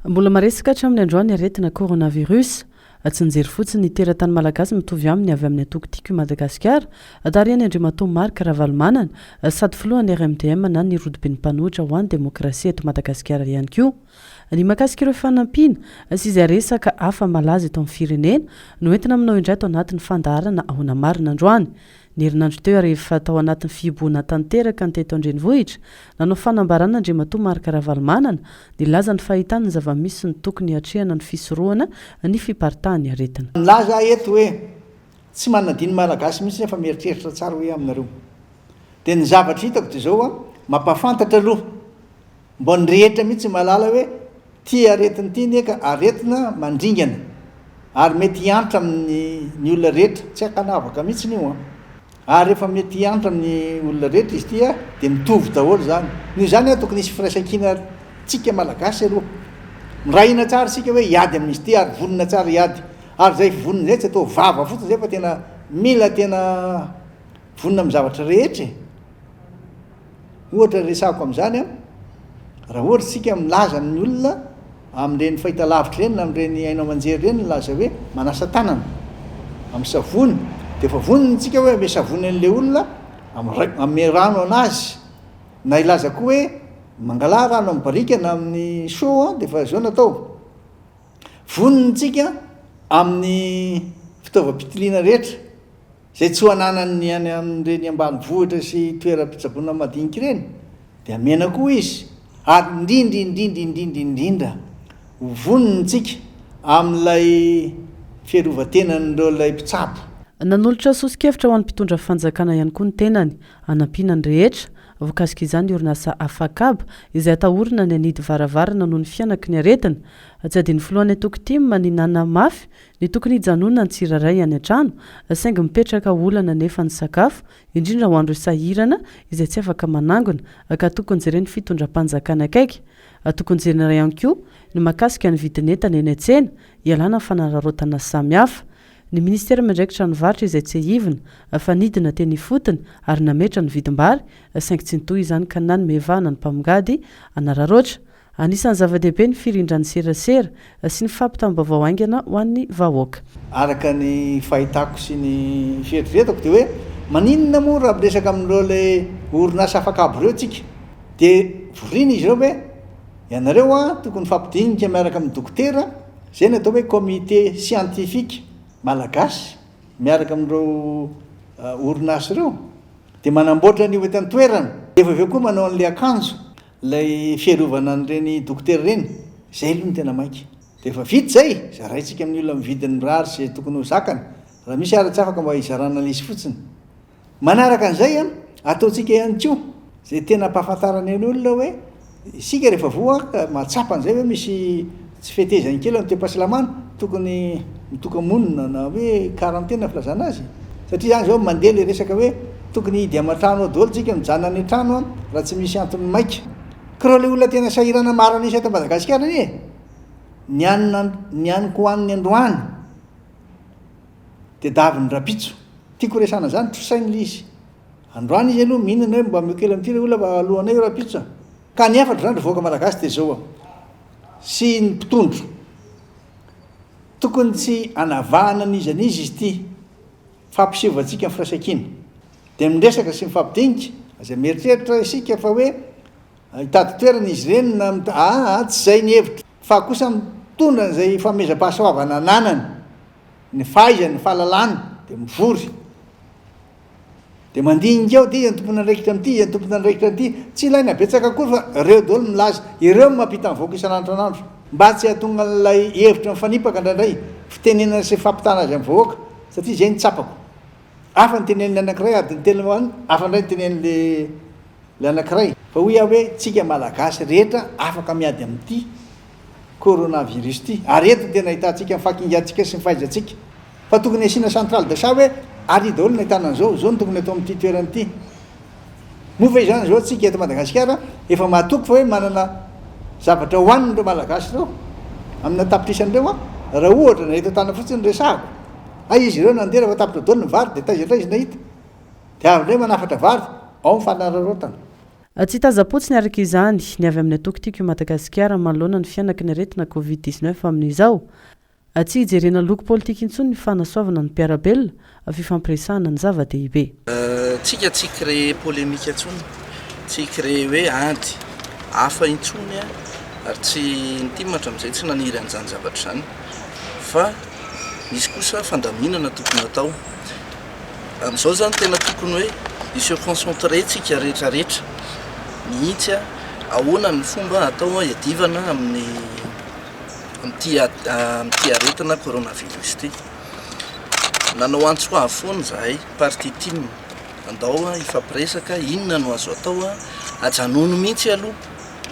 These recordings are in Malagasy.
Mbola maresaka hatramin'ny androany aretina coronavirus tsy nijery fotsiny ny teratany malagasy mitovy aminy avy amin'ny atoko tiako Madagasikara tarihan'ny Andriamatoa Marc Ravalomanana sady filohan'ny RMDM na ny rodibeny mpanohitra ho an'ny demokrasia eto Madagasikara ihany koa. Ny mahakasika ireo fanampiana sy izay resaka hafa malaza eto amin'ny firenena no entina aminao indray tao anatin'ny fandaharana ahoana marina androany. Ny herinandro teo rehefa tao anatin'ny fiboana tanteraka ny teto andrenivohitra nanao fanambarana Andriamatoa Marc Ravalomanana nilaza ny fahitana ny zava-misy ny tokony hatrehana ny fisorohana ny fiparitahan'ny aretina. Nilaza eto hoe tsy manadiny malagasy mihitsy nefa mieritreritra tsara hoe aminareo. Dia ny zavatra hitako dia zao mampafantatra aloha mbo ny rehetra mihitsy malala hoe ty aretina ty neka aretina mandringana ary mety hiantra amin'ny olona rehetra tsy akanavaka mihitsy io ary rehefa mety hiantra amin'ny olona rehetra izy ty dia mitovy daholo zany. Noho izany tokony nisy firaisankina tsika malagasy aloha mirahina tsara sika hoe hiady amin'izy ty ary vonina tsara hiady ary zay vonina zay tsy atao vava fotsiny zay fa tena mila tena vonina amin'ny zavatra rehetra. Ohatra resako amin'izany raha ohatra sika milaza ny olona amin'ireny fahitalavitra ireny na amin'ireny haino aman-jery ireny laza hoe manasa tanana amin'ny savony dia efa vonintsika hoe ame savony an'ilay olona ame rano anazy na ilaza koa hoe mangala rano amin'ny barika na amin'ny so dia efa zao natao vonintsika amin'ny fitaovam-pitiliana rehetra zay tsy ho ananany any amin'ireny ambanivohitra sy toeram-pitsaboana madinika ireny dia amena koa izy ary indrindra vonintsika amin'ilay fiarovatenan'ireo ilay mpitsabo. Nanolotra sosikevitra ho an'ny mpitondra fanjakana ihany koa ny tenany hanampina ny rehetra voakasika izany orinasa Afakab izay atahorana ny anidy varavarana noho ny fianaky ny aretina. Tsy adiny filohan'ny Tokotim ny nana mafy ny tokony hijanonana ny tsiraray any an-trano saingy mipetraka olana nefa ny sakafo indrindra ho andro sahirana izay tsy afaka manangona ka tokony jereny fitondram-panjakana akaiky. Tokony jerena ihany koa ny mahakasika ny vidin'entana eny an-tsena ialana fanararaotana samihafa. Ny ministera mandraikitra ny varitra izay tsy hivina fa nidina teny fotony ary nametra ny vidim-bary saingy tsy nitohy izany ka nany mevana ny mpamongady anararoatra. Anisan'ny zava-dehibe ny firindran'ny serasera sy ny fampitam-baovao aingana ho an'ny vahoaka. Araka ny fahitako sy ny fieritreretako dia hoe maninona moa raha miresaka amin'ireo ilay orinasa Afakabo ireo tsika dia vorina izy ireo hoe ianareo tokony fampidinika miaraka amin'ny dokotera zay ny atao hoe comité scientifique malagasy miaraka amin'ireo orinasa ireo dia manamboatra ny oetan'ny toerana efa aveo koa manao an'ilay akanjo ilay fiarovana an'ireny dokotera ireny zay aloha ny tena mainky dia efa vita zay zaraintsika amin'ny olona mividin'ny rary zay tokony ho zakany raha misy ara-tsy afaka mba hizarana an'izy fotsiny. Manaraka an'izay ataontsika ihany koa zay tena ampahafantarana ny olona hoe isika rehefa voa mahatsapa an'izay hoe misy tsy fetezany kely amin'ny toe-pahasalamana tokony mitoka-monina na hoe karantena filazana azy satria zany zao mandeha le resaka hoe tokony hidy aman-trano daholo tsika mijanona any an-trano raha tsy misy antony maika. Ka raha le olona tena sahirana maro nisy eto Madagasikara ny aniko hoan'ny androany dia davy ny rapitso tiako resana zany trosainy le izy androany izy aloha mihinana hoe mba mekely amin'ity le olona alohanay io rapitso ka ny efatra zany revoaka malagasy dia zao sy ny mpitondro tokony tsy anavahana n'izy izy ty fampisevantsika amin'ny firaisankina dia miresaka sy mifampidinika azay mieritreritra isika fa hoe hitady toerana izy ireny na tsy zay ny hevitra fa kosa mitondra n'izay famezam-pahasoavana ananany ny fahaizany ny fahalalana dia mivory dia mandinika ao ty tompony andraikitra amin'ity izy tompony andraikitra amin'ity tsy ilaina betsaka koa fa ireo daholo milaza ireo mampita mivoaka isan'andro mba tsy hahatonga n'ilay hevitra mifanipaka indraindray fitenenana sy fampitana azy amin'ny vahoaka satria zay ny tsapako afa ny tenen'ny anankiray adiny telo afa indray ny tenen'le anankiray fa hoy hoe tsika malagasy rehetra afaka miady amin'ity coronavirus ty ary eto tena ahitantsika mifankingatsika sy mifahaizantsika fa tokony asiana centrale d'achat hoe ary daholo ny ahitana an'izao zao no tokony atao amin'ity toeran'ity mofa izany zao tsika eto Madagasikara efa mahatoky fa hoe manana zavatra hoanin'ireo malagasy ireo amina tapitrisan'ireo raha ohatra na eto tana fotsiny resahako izy ireo nandeha rehefa tapitra daholo ny vary dia taiza indray izy nahita dia avy indray manafatra vary ao ny fanararaotana. tsy tazapotsiny araka izany ny avy amin'ny atoko tiako Madagasikara manoloana ny fianaka ny aretina covid-19 amin'izao tsy hijerena loko politika intsony ny fanasoavana ny mpiarabelona fifampiresahana ny zava-dehibe tsika tsy crée polémique intsony tsy crée hoe ady hafa intsony ary tsy nitimatra amin'izay tsy naniry an'izany zavatra zany fa misy kosa fandaminana tokony atao amin'izao zany tena tokony hoe iseo concentré tsika rehetrarehetra mihitsy ahoana ny fomba atao iadivana amin'ty aretina coronavirus ty nanao antsoa foana zahay parti team andao ifampiresaka inona no azo atao ajanono mihitsy aloha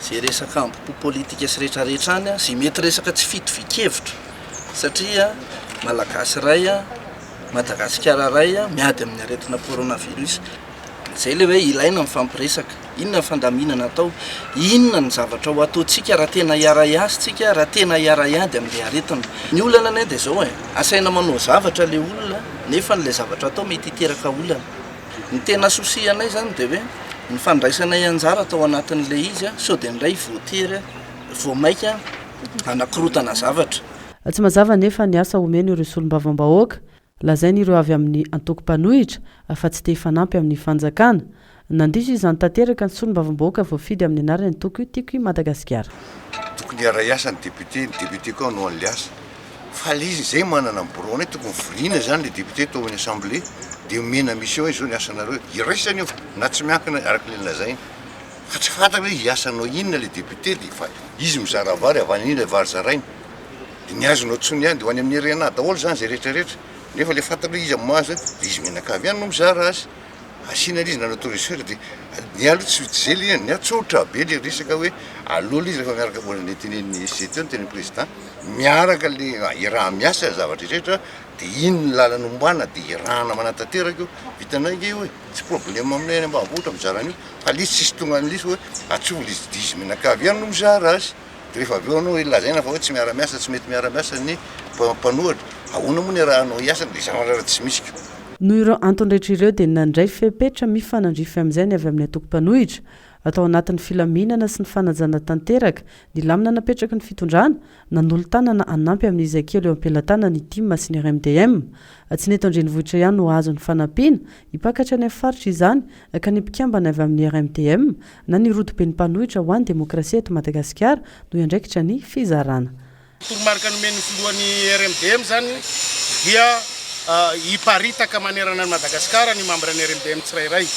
zay resaka ampo politika sy rehetrarehetra any zay mety resaka tsy fitovikevitra satria malagasy ray Madagasikara ray miady amin'ny aretina coronavirus zay le hoe ilaina mifampiresaka inona fandaminana atao inona ny zavatra ho ataotsika raha tena iara-iasy tsika raha tena iara-iady amin'le aretina ny olana nay dia zao asaina manao zavatra le olona nefa n'le zavatra atao mety hiteraka olana ny tena sosianay zany dia hoe ny fandraisanay anjara atao anatin'le izy sao dia nray voatery voamaika anakorotana zavatra tsy mazava nefa ny asa omeny ireo solombavam-bahoaka lazainy ireo avy amin'ny antoko-panohitra fa tsy te hifanampy amin'ny fanjakana nandiso izany tanteraka ny solombavam-bahoaka voafidy amin'ny anarany antoko tiako Madagasikara tokony iara-iasa ny député koa no an'le asa fa le izy zay manana ny bureau nay tokony voriana zany le député tao amin'ny assemblée dia mena mission izao ny asanareo iraisany io na tsy miankina araka le lazainy fa tsy fantatra hoe iasanao inona le député dia fa izy mizara vary avan'iny le vary zarainy dia ny azonao tsony ihany dia ho any amin'ny rena daholo zany zay rehetrarehetra nefa le fantatra hoe izy amin'mahazo dia izy menakavy ihany no mizara azy asiana izy nanao autoriseur dia ny aloha tsy zely ny atsotra be le resaka hoe alola izy rehefa miaraka le tenen'ny SCT ny tenen'ny président miaraka le iraha miasa zavatra rehetra dia iny ny lalany ombana dia irahana manatanteraka io vitanange io hoe tsy problème aminay any ambanivohitra mizarana io fa lizy tsisy tonga an'lizy hoe atsovo lizy dizy menakavy ihany no mizara azy dia rehefa avy eo anao hoe lazaina fa hoe tsy miara-miasa tsy mety miara-miasa ny mpanohatra ahoana moa ny rahanao hiasana dia zamarara tsy misika noho ireo antony rehetra ireo dia nandray fepetra mifanandrify amin'izay ny avy amin'ny atoko-panohitra atao anatin'ny filaminana sy ny fanajana tanteraka ny lamina napetraka ny fitondrana nanolo-tanana anampy amin'izy kely eo ampelantanana ny TIM sy ny RMDM tsy neto andrenivohitra ihany no azo ny fanampiana hipakatra ny faritra izany ka ny mpikambana avy amin'ny RMDM na ny rodoben'ny mpanohitra ho an'ny demokrasia eto Madagasikara no iandraikitra ny fizarana toromarika nomeny filohan'ny RMDM zany dia hiparitaka manerana ny Madagasikara ny membre ny RMDM tsirairay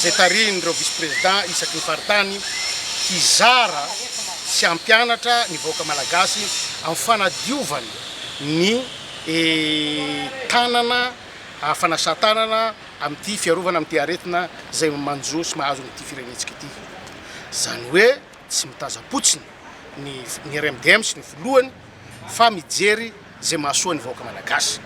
zay tarin'ireo vice-président isaky ny faritany hizara sy ampianatra ny vahoaka malagasy amin'ny fanadiovany ny tanana fanasan-tanana amin'ity fiarovana amin'ity aretina zay manjo sy mahazo n'ity firenetsika ity zany hoe tsy mitazapotsiny ny RMDM sy ny volohany fa mijery zay mahasoa ny vahoaka malagasy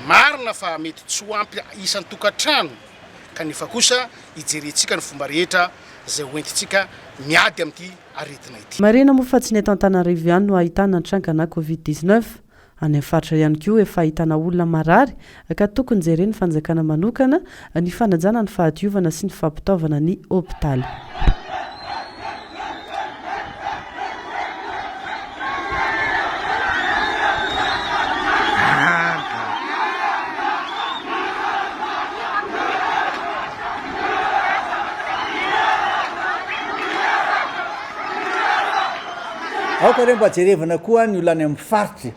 marina fa mety tsy ho ampy isan'ny tokantrano kanefa kosa hijerentsika ny fomba rehetra zay hoentitsika miady amin'ity aretina ity marina moa fa tsy ny eto Antananarivo ihany no ahitana ny trankana covid-19 any amin'ny faritra ihany koa efa ahitana olona marary ka tokony jereny fanjakana manokana ny fanajana ny fahadiovana sy ny fampitaovana ny hôpitaly aoka reo mba jerevana koa ny olany amin'ny faritry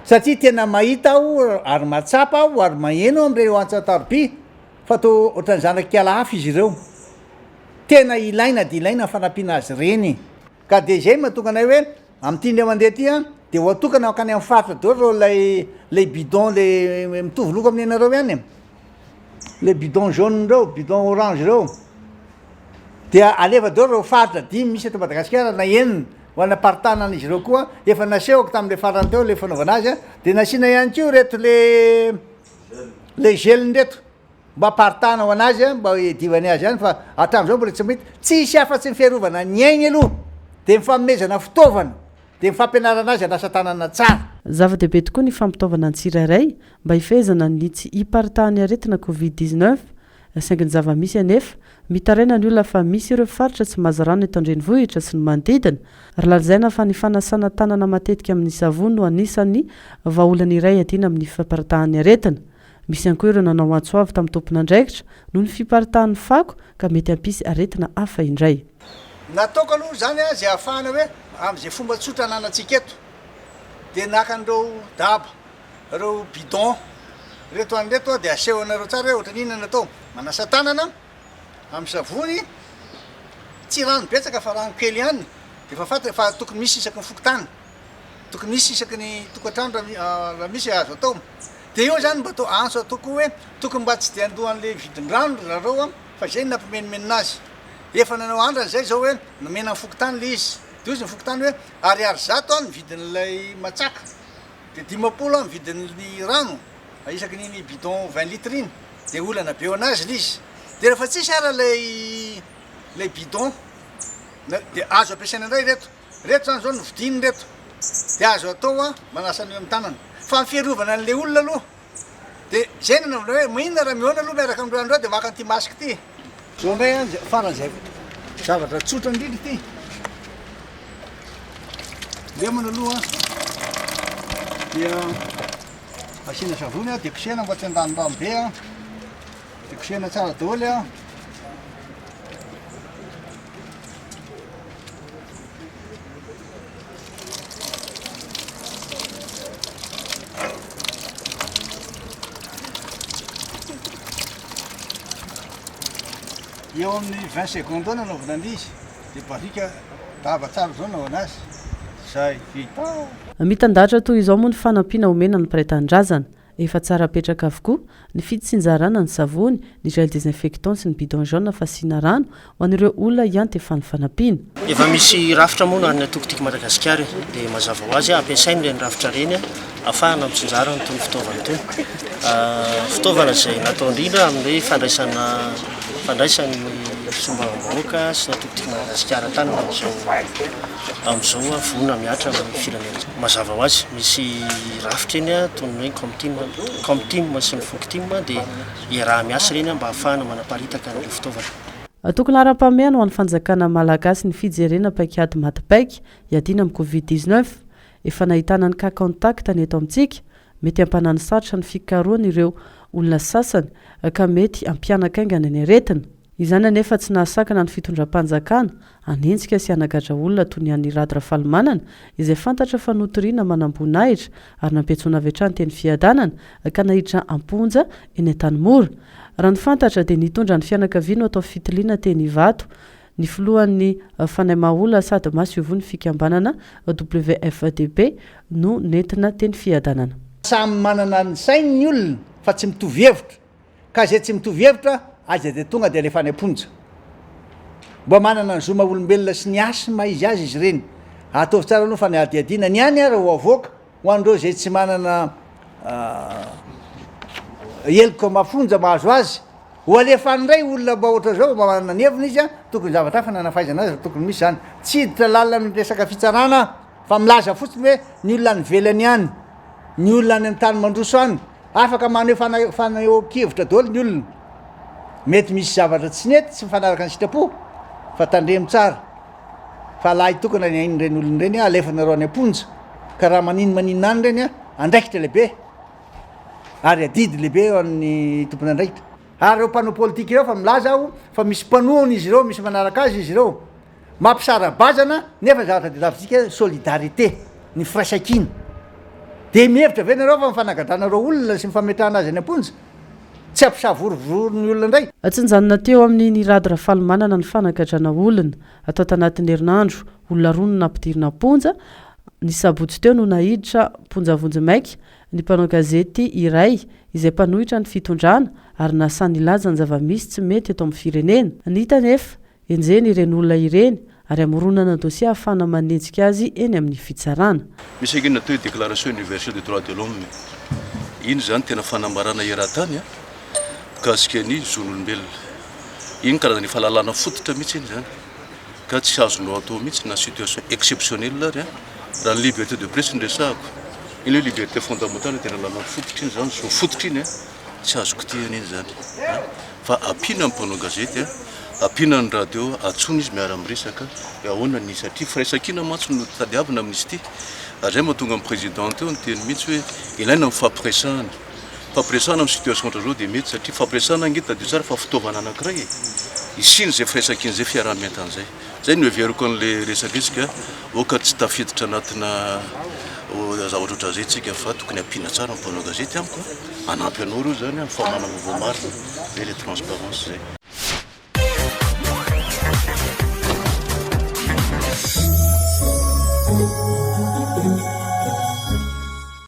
satria tena mahita aho ary matsapa aho ary maheno amin'ireo antsatarby fa to ohatrany zanakiala hafa izy ireo tena ilaina dia ilaina fanampiana azy reny ka dia zay mahatonga anay hoe amin'ity ndray mandeha ty dia hoatokana akany amin'ny faritra daholo lay bidon le mitovy loko amin'ny anareo ihany le bidon jaune reo bidon orange reo dia aleva daholo reo faritra dimy misy eto Madagasikara na enina ho anaparitana izy ireo koa efa nasehoako tamin'le farany teo le fanaovana azy dia nasiana ihany keo reto le geliny reto mba aparitana ho anazy mba edivany azy ihany fa hatramin'izao mbola tsy mahita tsisy afa-tsy ny fiarovana ny aigny aloha dia mifamezana fitaovana dia mifampianarana azy anasa tanana tsara zava-dehibe tokoa ny fampitaovana ny tsirairay mba hifehezana ny tsy hiparitahany aretina covid-19 sainginy zava-misy anefa mitaraina ny olona fa misy ireo faritra tsy mazarano eto andrenivohitra sy ny manodidina ary lazaina fa ny fanasana tanana matetika amin'ny savony no anisany vahaolana iray adina amin'ny fiparitahan'ny aretina. Misy ihany koa ireo nanao antsoavy tamin'ny tompon'andraikitra noho ny fiparitahan'ny fako ka mety hampisy aretina hafa indray. Nataoko aloha zany a zay ahafahana hoe am'izay fomba tsotra ananantsika eto dia naka an'ireo daba ireo bidon reto an'reto dia asehonareo tsara hoe ohatran'ny inona natao manasa tanana amin'ny savony tsy rano betsaka fa rano kely ihany dia fa fantatra fa tokony misy isaky ny fokotany tokony misy isaky ny tokantrano raha misy azo atao dia io zany mba atao antso ataoko hoe tokony mba tsy dia andohan'le vidin-drano rareo a fa zay nampimenimenina azy efa nanao andrany zay zao hoe nomena ny fokotany le izy dia izy ny fokotany hoe ariary zato a ny vidin'ilay matsaka dia 50 a ny vidin'ny rano isaky niny bidon 20 litre iny dia olana be anazy le izy dia rehefa tsisy ara lay bidon dia azo ampiasaina indray reto zany zao novidiny reto dia azo atao a manasany amin'ny tanana fa mifiarovana an'le olona aloha dia zay nanavona hoe mahinona raha mihoana aloha miaraka amin'ny andro dia maka an'ity masika ity zao ndray a faran'izay zavatra tsotra indrindra ity lemana aloha dia asiana savony a dia kosehana mba tsy andano be a dia kosehana tsara daholo a eo amin'ny 20 secondes nanaovana an'izy dia barika dava tsara zao nao anazy zay vita. Mitandahatra toy izao moa ny fanampiana omena ny mparaitan-drazana efa tsara apetraka avokoa ny fitsinjarana ny savony ny gel désinfectant sy ny bidon jaune fasiana rano ho an'ireo olona ianty efa ny fanampiana. Efa misy rafitra moa no any atokotiko Madagasikara dia mazava ho azy ampiasainy ireny rafitra reny ahafahana mitsinjara ny tony fitaovana tony fitaovana izay natao indrindra amin'ilay fandraisany sombavam-bahoaka sy natokotiko Madagasikara tany amin'izao vonona miatra amin'ny firenena. Mazava ho azy misy rafitra eny toy ny comtim sy ny foktim dia iaraha miasa reny mba ahafahana manaparitaka ny fitaovana. Tokony ara-pameana ho an'ny fanjakana malagasy ny fijerena paikady matipaika iadina amin'ny Covid-19 efa nahitana ny cas contact ny eto amintsika mety hampanany sarotra ny fikaroana ireo olona sasany ka mety hampianaka aingana ny aretina. Izany anefa tsy nahasakana ny fitondram-panjakana anenjika sy anagadra olona toy ny an'ny Rady Rafalimanana izay fantatra fa notoriana manam-boninahitra ary nampiantsoana avy hatrany teny fiadanana ka nahiditra amponja eny an-tanimora. Raha ny fantatra dia nitondra ny fianakaviana atao fitiliana teny Ivato ny filohan'ny fanahy-maha-olona sady maso iovony fikambanana WFDP no nentina teny fiadanana. Samy manana ny sainy ny olona fa tsy mitovy hevitra ka zay tsy mitovy hevitra aza dia tonga dia alefa any amponja mba manana ny zoma olombelona sy ny asy izy azy izy ireny ataovy tsara aloha fa ny adiadiana ny any ara ho avoaka ho andreo zay tsy manana heloka mafonja mahazo azy ho alefa andray olona mba ohatra zao mba manana ny hevina izy a tokony zavatra hafa nanafaizana azy tokony misy zany tsy hiditra lalina amin'ny resaka fitsarana fa milaza fotsiny hoe ny olona ny velany any ny olona any amin'ny tany mandroso any afaka maneho fanahoan-kevitra daholo ny olona mety misy zavatra tsy nety tsy mifanaraka ny sitrapo fa tandremo tsara fa lahy tokana ny ain'ireny olona ireny alefa nareo any amponja ka raha maninona any ireny andraikitra lehibe ary adidy lehibe eo amin'ny tompony andraikitra ary ireo mpanao politika ireo fa milaza aho fa misy mpanohana izy ireo misy manaraka azy izy ireo mampisara-bazana nefa zavatra dia zavitsika solidarité ny firaisan-kina dia mihevitra ve nareo fa mifanagadanareo olona sy mifametrahana azy any amponja tsy ampisavorovoro ny olona indray. Tsinjanona teo amin'ny ny Rady Rafalimanana ny fanagadrana olona atao tanatin'ny herinandro olona roa no nampidirina amponja ny sabotsy teo no nahiditra mponjavonjy maika ny mpanao gazety iray izay mpanohitra ny fitondrana ary nasany ilaza ny zava-misy tsy mety eto amin'ny firenena. Nita nefa enjeny ireny olona ireny ary amoronana dosie ahafana manenjika azy eny amin'ny fitsarana. Misy anginina teo déclaration universelle des droits de l'homme iny zany tena fanambarana eran-tany kasika ny zon'olombelona iny karazany fahalalana fototra mihitsy iny zany ka tsy azonao atao mihitsy na situation exceptionnelle ary raha ny liberté de presse ndresahako iny hoe liberté fondamentale tena lalana fototra iny zany so fototra iny tsy azoko tiana iny zany fa ampina ny mpanao gazety ampina ny radio atsony izy miara miresaka ahoana ny satria firaisankina matso no tadiavina amin'izy ity zay mahatonga amin'ny président teo ny teny mihitsy hoe ilaina ny fampiresahana amin'ny situation ohatrazao dia mety satria fampiresahana angeta de tsara fa fitaovana anankiray isiny zay firaisankiny zay fiaraha-mientan'izay zay no everiko an'le resaresaka oka tsy tafiditra anatina zavatra ohatrazay tsika fa tokony ampiana tsara ny mpanao gazety amiko anampy anao reo zany amin'ny famana vaovao marina zay le transparence zay